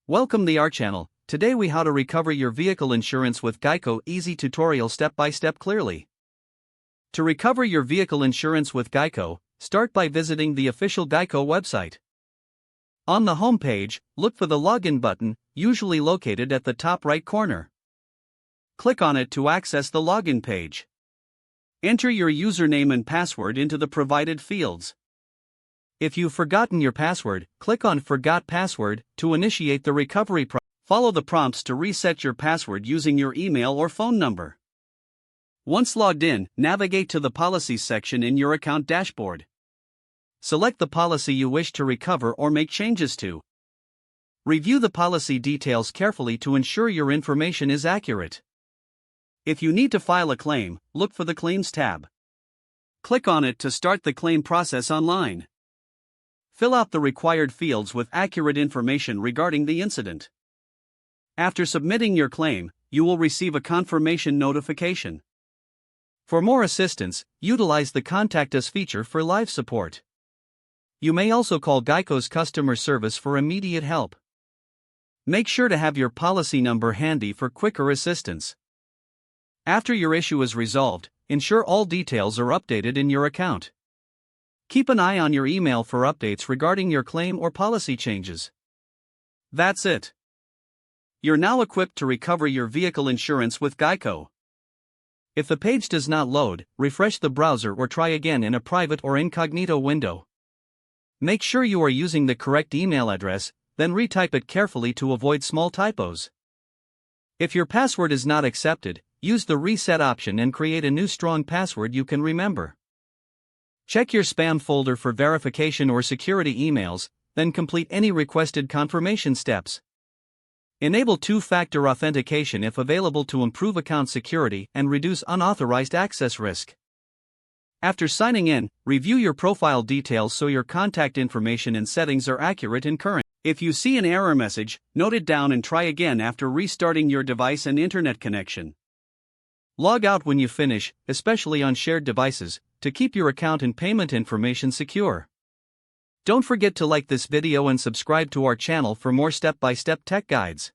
Welcome to our channel. Today we how to recover your vehicle insurance with Geico. Easy tutorial step by step clearly. To recover your vehicle insurance with Geico, start by visiting the official Geico website. On the home page, look for the login button, usually located at the top right corner. Click on it to access the login page. Enter your username and password into the provided fields. If you've forgotten your password, click on Forgot Password to initiate the recovery process. Follow the prompts to reset your password using your email or phone number. Once logged in, navigate to the Policies section in your account dashboard. Select the policy you wish to recover or make changes to. Review the policy details carefully to ensure your information is accurate. If you need to file a claim, look for the Claims tab. Click on it to start the claim process online. Fill out the required fields with accurate information regarding the incident. After submitting your claim, you will receive a confirmation notification. For more assistance, utilize the Contact Us feature for live support. You may also call Geico's customer service for immediate help. Make sure to have your policy number handy for quicker assistance. After your issue is resolved, ensure all details are updated in your account. Keep an eye on your email for updates regarding your claim or policy changes. That's it. You're now equipped to recover your vehicle insurance with Geico. If the page does not load, refresh the browser or try again in a private or incognito window. Make sure you are using the correct email address, then retype it carefully to avoid small typos. If your password is not accepted, use the reset option and create a new strong password you can remember. Check your spam folder for verification or security emails, then complete any requested confirmation steps. Enable two-factor authentication if available to improve account security and reduce unauthorized access risk. After signing in, review your profile details so your contact information and settings are accurate and current. If you see an error message, note it down and try again after restarting your device and internet connection. Log out when you finish, especially on shared devices, to keep your account and payment information secure. Don't forget to like this video and subscribe to our channel for more step-by-step tech guides.